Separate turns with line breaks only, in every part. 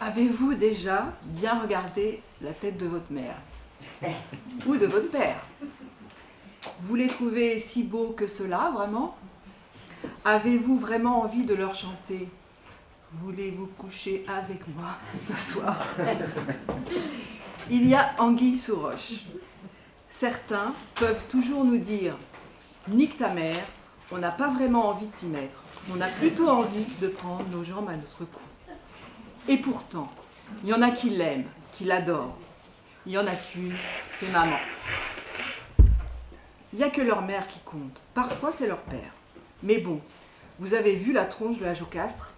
Avez-vous déjà bien regardé la tête de votre mère ou de votre père? Vous les trouvez si beaux que cela, vraiment? Avez-vous vraiment envie de leur chanter « Voulez-vous coucher avec moi ce soir ?» Il y a anguille sous roche. Certains peuvent toujours nous dire « Nique ta mère, on n'a pas vraiment envie de s'y mettre. On a plutôt envie de prendre nos jambes à notre cou. » Et pourtant, il y en a qui l'aiment, qui l'adorent. Il y en a qu'une, c'est maman. Il n'y a que leur mère qui compte. Parfois, c'est leur père. Mais bon, vous avez vu la tronche de la Jocastre?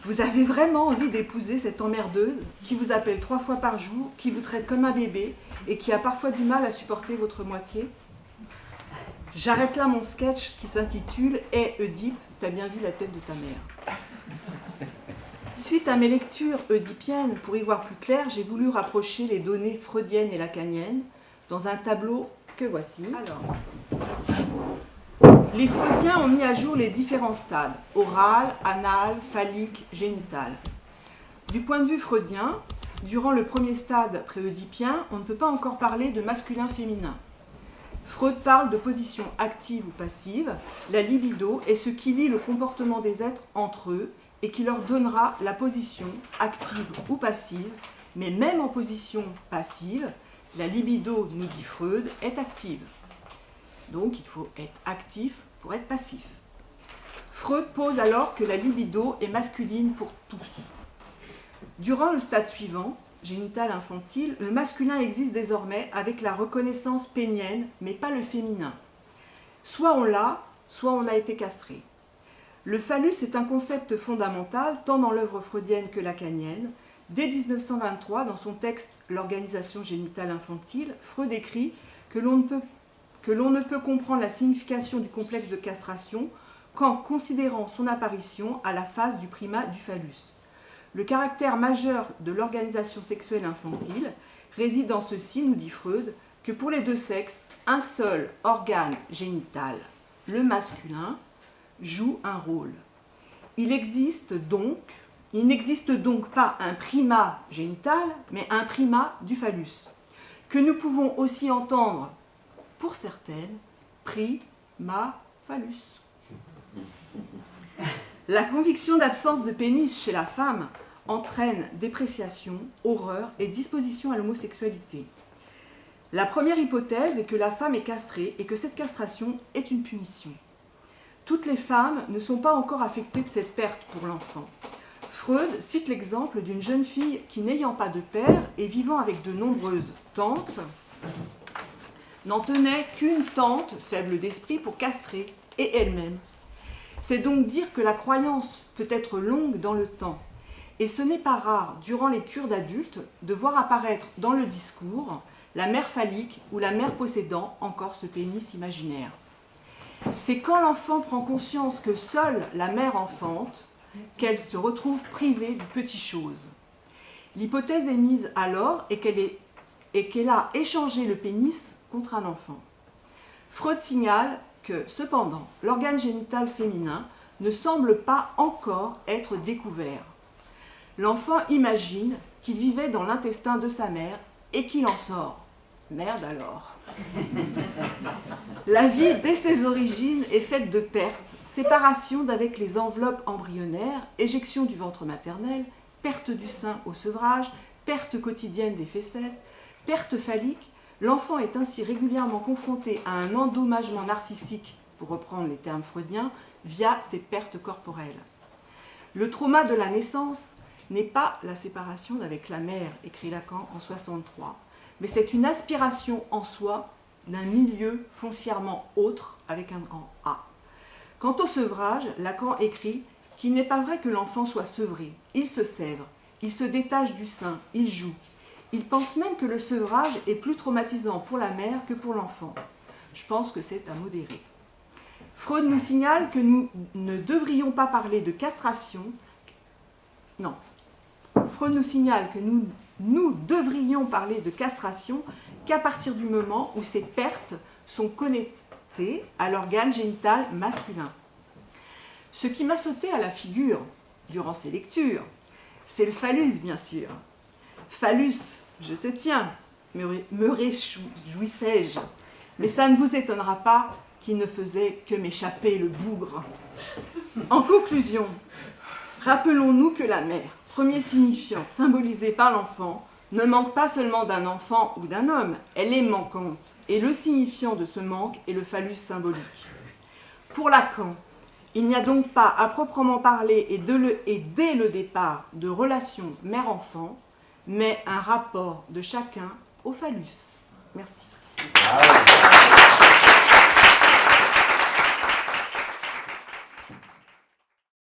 Vous avez vraiment envie d'épouser cette emmerdeuse qui vous appelle 3 fois par jour, qui vous traite comme un bébé et qui a parfois du mal à supporter votre moitié? J'arrête là mon sketch qui s'intitule « Hé Oedipe, t'as bien vu la tête de ta mère ?» Suite à mes lectures oedipiennes, pour y voir plus clair, j'ai voulu rapprocher les données freudiennes et lacaniennes dans un tableau que voici. Alors, les Freudiens ont mis à jour les différents stades, oral, anal, phallique, génital. Du point de vue freudien, durant le premier stade pré-oedipien, on ne peut pas encore parler de masculin-féminin. Freud parle de position active ou passive. La libido est ce qui lie le comportement des êtres entre eux et qui leur donnera la position active ou passive, mais même en position passive, la libido, nous dit Freud, est active. Donc il faut être actif pour être passif. Freud pose alors que la libido est masculine pour tous. Durant le stade suivant, génital infantile, le masculin existe désormais avec la reconnaissance pénienne, mais pas le féminin. Soit on l'a, soit on a été castré. Le phallus est un concept fondamental tant dans l'œuvre freudienne que lacanienne. Dès 1923, dans son texte « L'organisation génitale infantile », Freud écrit que l'on ne peut comprendre la signification du complexe de castration qu'en considérant son apparition à la phase du primat du phallus. Le caractère majeur de l'organisation sexuelle infantile réside dans ceci, nous dit Freud, que pour les deux sexes, un seul organe génital, le masculin, joue un rôle. Il n'existe donc pas un primat génital, mais un primat du phallus, que nous pouvons aussi entendre, pour certaines, prima-phallus. La conviction d'absence de pénis chez la femme entraîne dépréciation, horreur et disposition à l'homosexualité. La première hypothèse est que la femme est castrée et que cette castration est une punition. Toutes les femmes ne sont pas encore affectées de cette perte pour l'enfant. Freud cite l'exemple d'une jeune fille qui, n'ayant pas de père et vivant avec de nombreuses tantes, n'en tenait qu'une tante faible d'esprit pour castrer, et elle-même. C'est donc dire que la croyance peut être longue dans le temps, et ce n'est pas rare, durant les cures d'adultes, de voir apparaître dans le discours la mère phallique ou la mère possédant encore ce pénis imaginaire. C'est quand l'enfant prend conscience que seule la mère enfante qu'elle se retrouve privée de petites choses. L'hypothèse émise alors est qu'elle a échangé le pénis contre un enfant. Freud signale que, cependant, l'organe génital féminin ne semble pas encore être découvert. L'enfant imagine qu'il vivait dans l'intestin de sa mère et qu'il en sort. Merde alors. La vie, dès ses origines, est faite de pertes, séparation d'avec les enveloppes embryonnaires, éjection du ventre maternel, perte du sein au sevrage, perte quotidienne des fesses, perte phallique. L'enfant est ainsi régulièrement confronté à un endommagement narcissique, pour reprendre les termes freudiens, via ces pertes corporelles. Le trauma de la naissance n'est pas la séparation d'avec la mère, écrit Lacan en 1963, mais c'est une aspiration en soi d'un milieu foncièrement autre avec un grand A. Quant au sevrage, Lacan écrit qu'il n'est pas vrai que l'enfant soit sevré. Il se sèvre, il se détache du sein, il joue. Il pense même que le sevrage est plus traumatisant pour la mère que pour l'enfant. Je pense que c'est à modérer. Freud nous signale que nous ne devrions pas parler de castration. Non. Freud nous signale que nous devrions parler de castration qu'à partir du moment où ces pertes sont connectées à l'organe génital masculin. Ce qui m'a sauté à la figure durant ces lectures, C'est le phallus, bien sûr. Phallus, je te tiens, me réjouissais-je. Mais ça ne vous étonnera pas qu'il ne faisait que m'échapper le bougre. En conclusion, rappelons-nous que la mère, premier signifiant symbolisé par l'enfant, ne manque pas seulement d'un enfant ou d'un homme, elle est manquante. Et le signifiant de ce manque est le phallus symbolique. Pour Lacan, il n'y a donc pas à proprement parler et dès le départ de relation mère-enfant, mais un rapport de chacun au phallus. Merci.